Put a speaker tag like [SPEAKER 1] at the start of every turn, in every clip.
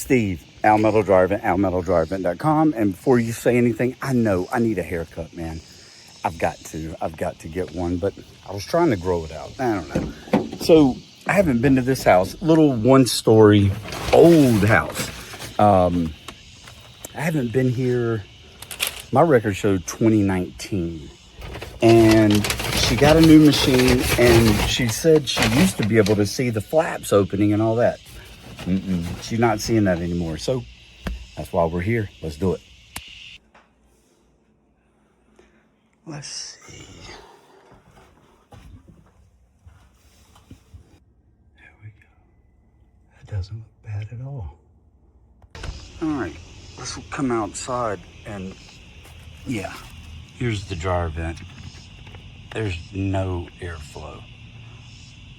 [SPEAKER 1] Steve, Almetal Driving, almetaldriving.com. And before you say anything, I know I need a haircut, man. I've got to get one, but I was trying to grow it out. I don't know. So I haven't been to this house, little one-story old house. I haven't been here. My record showed 2019, and she got a new machine, and she said she used to be able to see the flaps opening and all that. She's not seeing that anymore, so that's why we're here. Let's do it. Let's see. There we go. That doesn't look bad at all. All right, let's come outside, and yeah, here's the dryer vent. There's no airflow,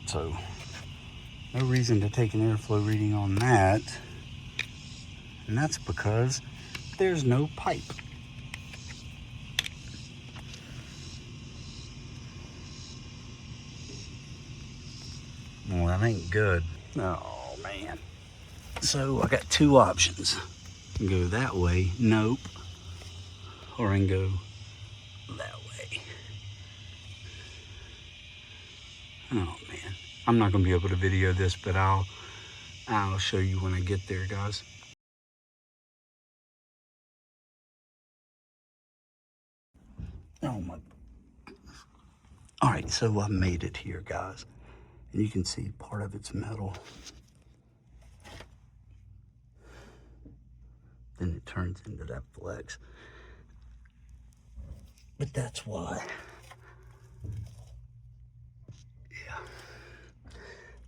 [SPEAKER 1] so no reason to take an airflow reading on that, and that's because there's no pipe. Well, that ain't good. Oh, man. So I got two options. I can go that way, nope, or I can go that way. Oh, man. I'm not gonna be able to video this, but I'll show you when I get there, guys. Oh my goodness. All right, so I made it here, guys. And you can see part of it's metal. Then it turns into that flex. But that's why. Yeah.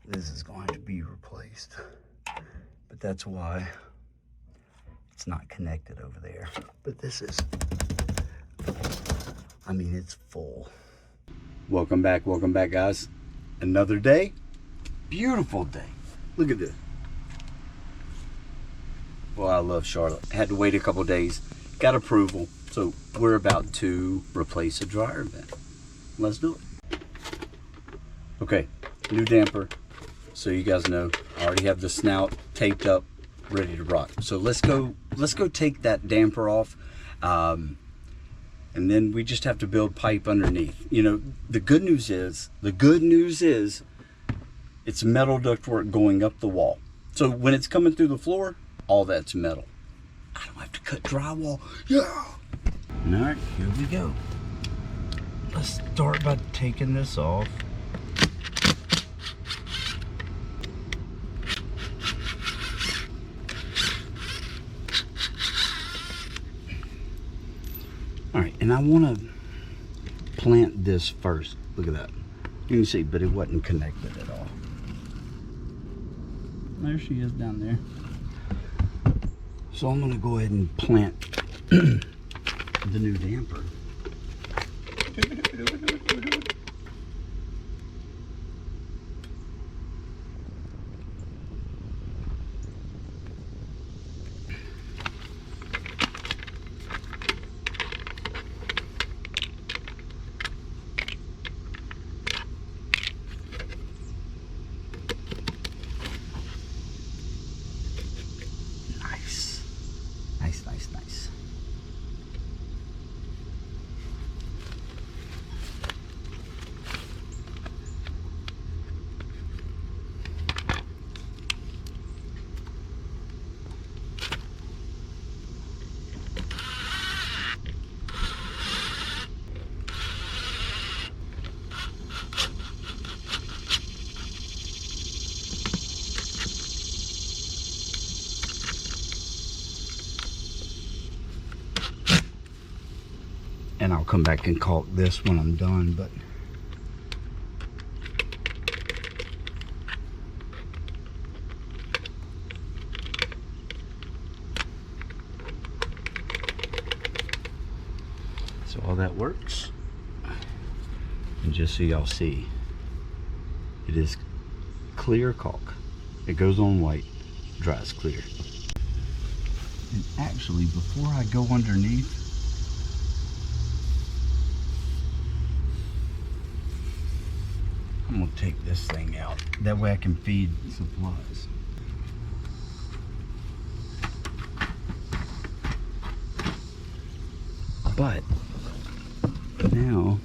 [SPEAKER 1] This is going to be replaced. But that's why it's not connected over there. But this is, I mean, it's full. Welcome back, guys. Another day, beautiful day. Look at this. Well, I love Charlotte. Had to wait a couple days, got approval. So we're about to replace a dryer vent. Let's do it. Okay, new damper. So you guys know, I already have the snout taped up, ready to rock. So let's go take that damper off. And then we just have to build pipe underneath. You know, the good news is it's metal ductwork going up the wall. So when it's coming through the floor, all that's metal. I don't have to cut drywall. Yeah. All right, here we go. Let's start by taking this off. All right, and I want to plant this first. Look at that. You can see, but it wasn't connected at all. There she is down there. So I'm going to go ahead and plant the new damper. Nice. And I'll come back and caulk this when I'm done, but so all that works. And just so y'all see, it is clear caulk. It goes on white, dries clear. And actually, before I go underneath, I'm gonna take this thing out. That way I can feed supplies. But now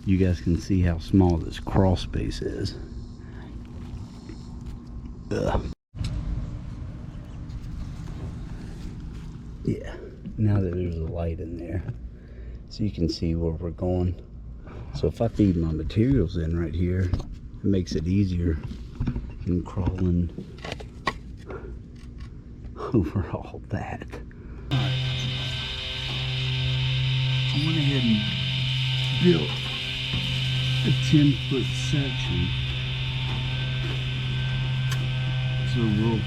[SPEAKER 1] you guys can see how small this crawl space is. Ugh. Yeah, now that there's a light in there, so you can see where we're going. So if I feed my materials in right here, it makes it easier than crawling over all that. I went ahead and built a 10-foot section. So we'll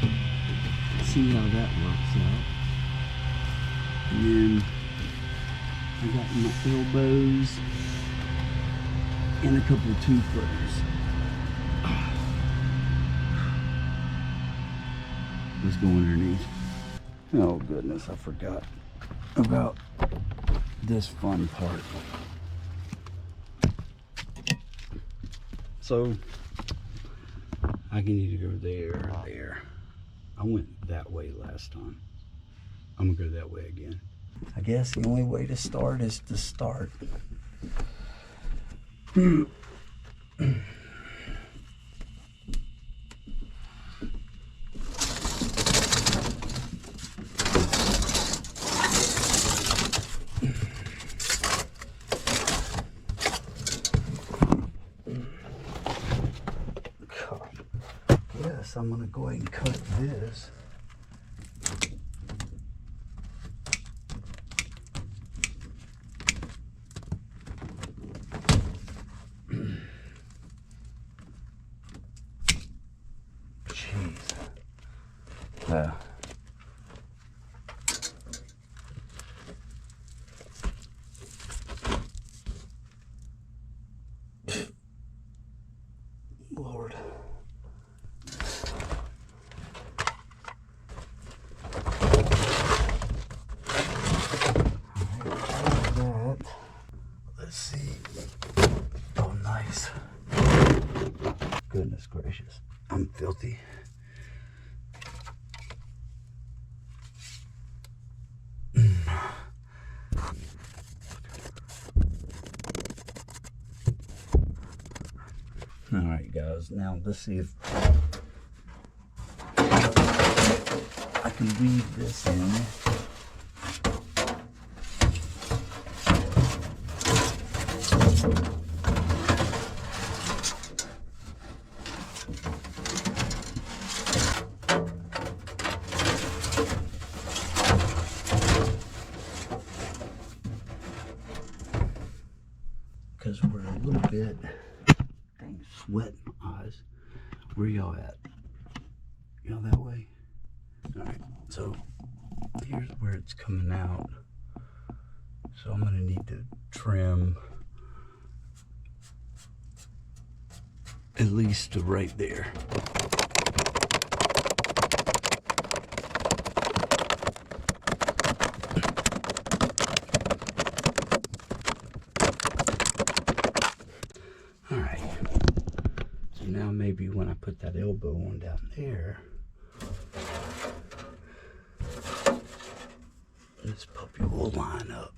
[SPEAKER 1] see how that works out. And then I got my elbows and a couple of 2-footers. Let's go underneath. Oh goodness, I forgot about this fun part. So I can either go there or there. I went that way last time. I'm gonna go that way again. I guess the only way to start is to start. Yes, I'm gonna go ahead and cut this. Jeez. Lord. Let's see. Oh, nice. Goodness gracious. I'm filthy. All right, guys. Now let's see if I can weave this in. Because we're a little bit, dang, sweat in my eyes. Where y'all at? Y'all that way? All right, so here's where it's coming out. So I'm gonna need to trim at least to right there. All right, so now maybe when I put that elbow on down there, this puppy will line up.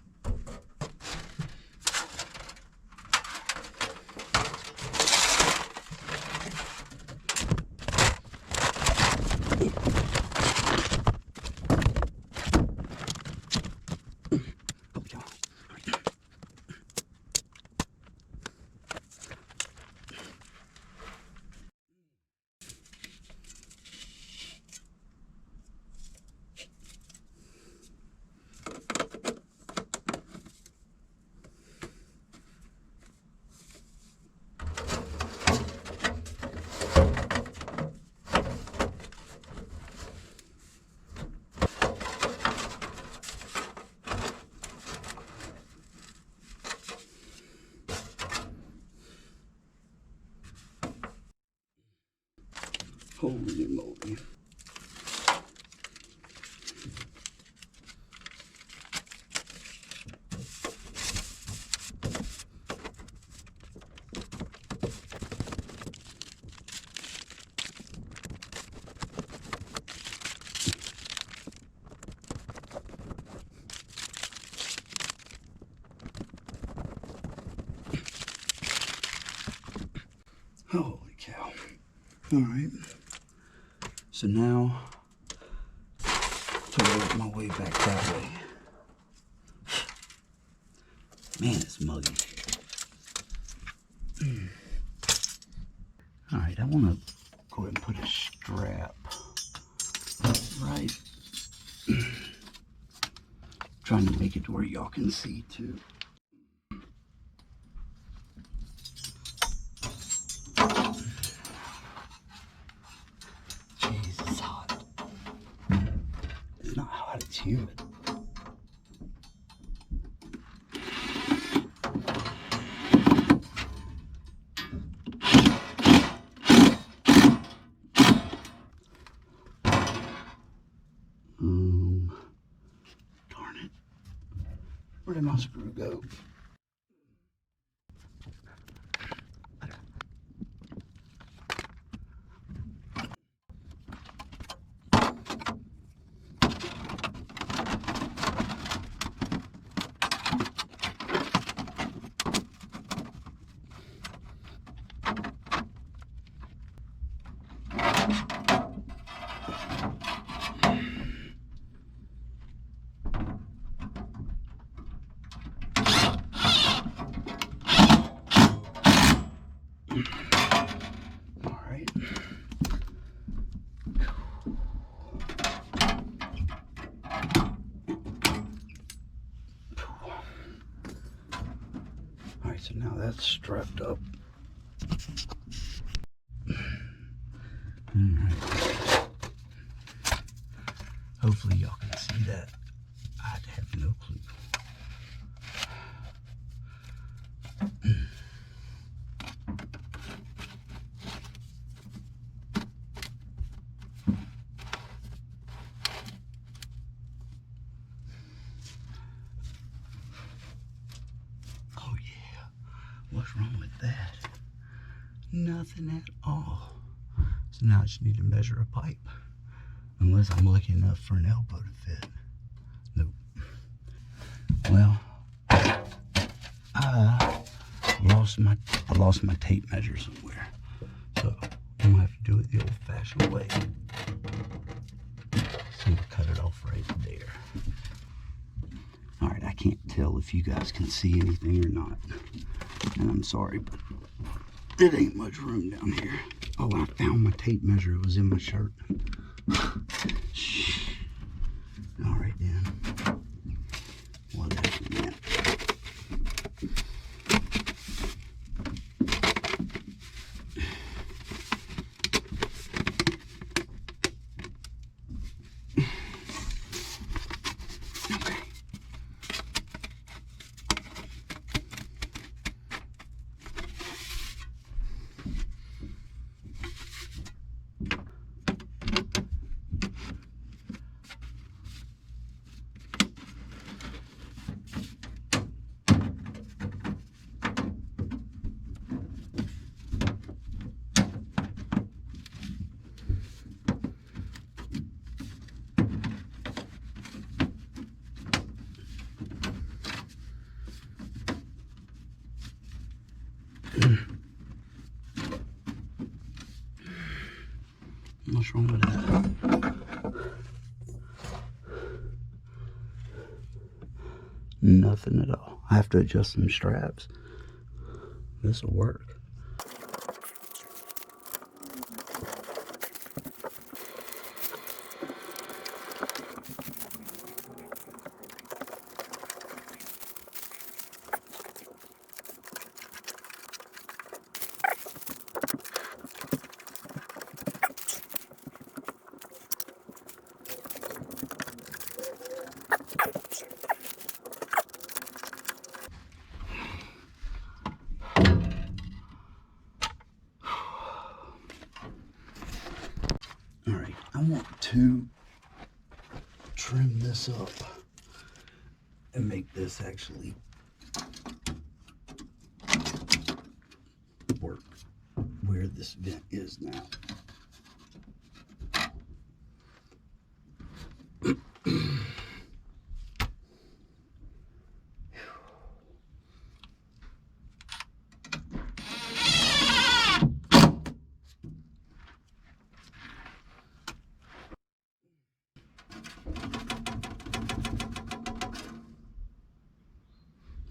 [SPEAKER 1] Holy moly. All right. So now, to work my way back that way. Man, it's muggy. All right, I want to go ahead and put a strap right. Trying to make it to where y'all can see too. Jeez, it's hot. It's not hot, it's humid. Darn it. Where did my screw go? All right. All right, so now that's strapped up. All right. Hopefully y'all can see that. I have no clue. Oh yeah, what's wrong with that? Nothing at all. So now I just need to measure a pipe. Unless I'm lucky enough for an elbow to fit. Nope. Well, I lost my tape measure somewhere. So I'm gonna have to do it the old-fashioned way. So I'm gonna cut it off right there. All right, I can't tell if you guys can see anything or not. And I'm sorry, but there ain't much room down here. Oh, I found my tape measure. It was in my shirt. All right, then. Whatever, man. What's wrong with that? Nothing at all. I have to adjust some straps. This will work. All right, I want to trim this up and make this actually work where this vent is now.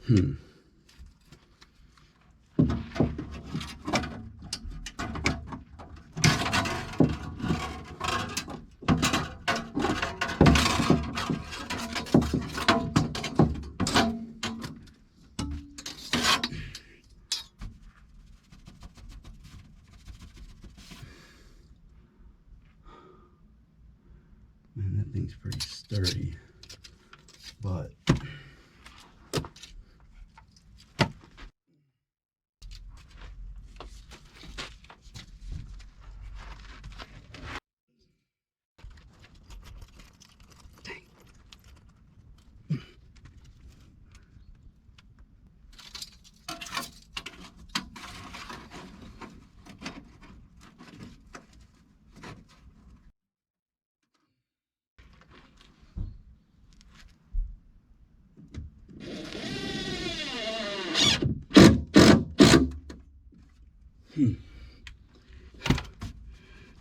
[SPEAKER 1] Man, that thing's pretty sturdy, but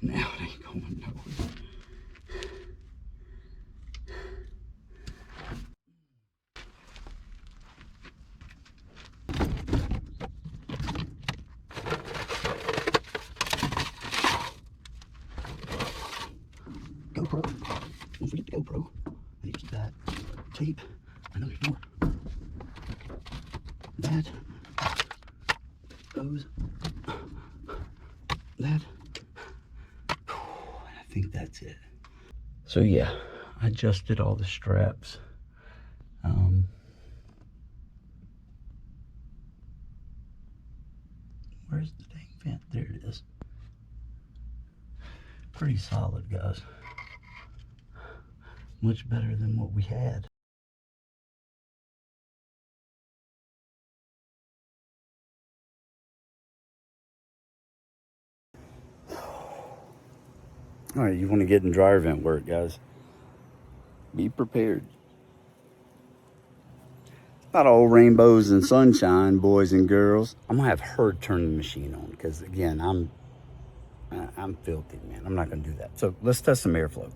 [SPEAKER 1] now it ain't going nowhere. GoPro. Don't forget the GoPro. I need to keep that. Tape. I know there's more. That. Those. That. I think that's it. So yeah, I adjusted all the straps. Where's the dang vent? There it is. Pretty solid, guys. Much better than what we had. All right, you want to get in dryer vent work, guys. Be prepared. Not all rainbows and sunshine, boys and girls. I'm gonna have her turn the machine on because again, I'm filthy, man. I'm not gonna do that. So let's test some airflow.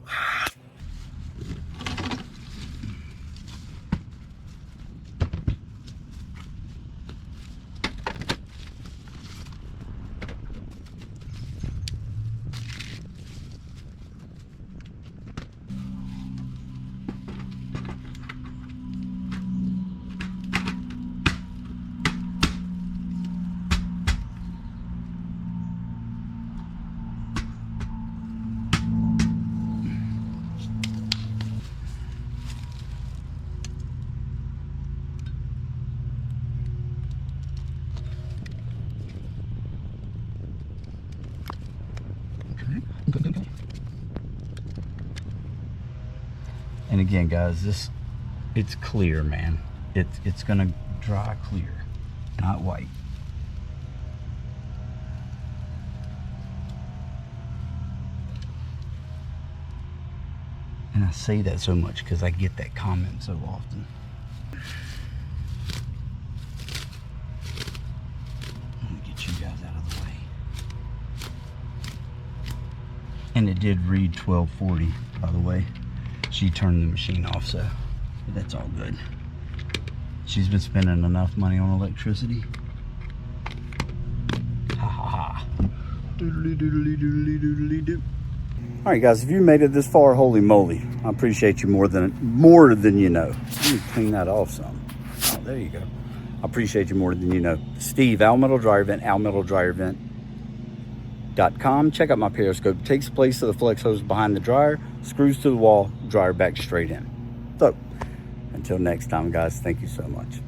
[SPEAKER 1] Okay. And again, guys, it's clear, man. It's gonna dry clear, not white. And I say that so much because I get that comment so often. Let me get you guys out of the way. And it did read 1240, by the way. She turned the machine off, so that's all good. She's been spending enough money on electricity. Ha ha ha. Doodly doodly doodly doodly doo. All right, guys, if you made it this far, holy moly, I appreciate you more than you know. Let me clean that off some. Oh, there you go. I appreciate you more than you know. Steve, Almetal Dryer Vent, almetaldryervent.com. Check out my periscope. Takes place of the flex hose behind the dryer, screws to the wall, dryer back straight in. So, until next time, guys, thank you so much.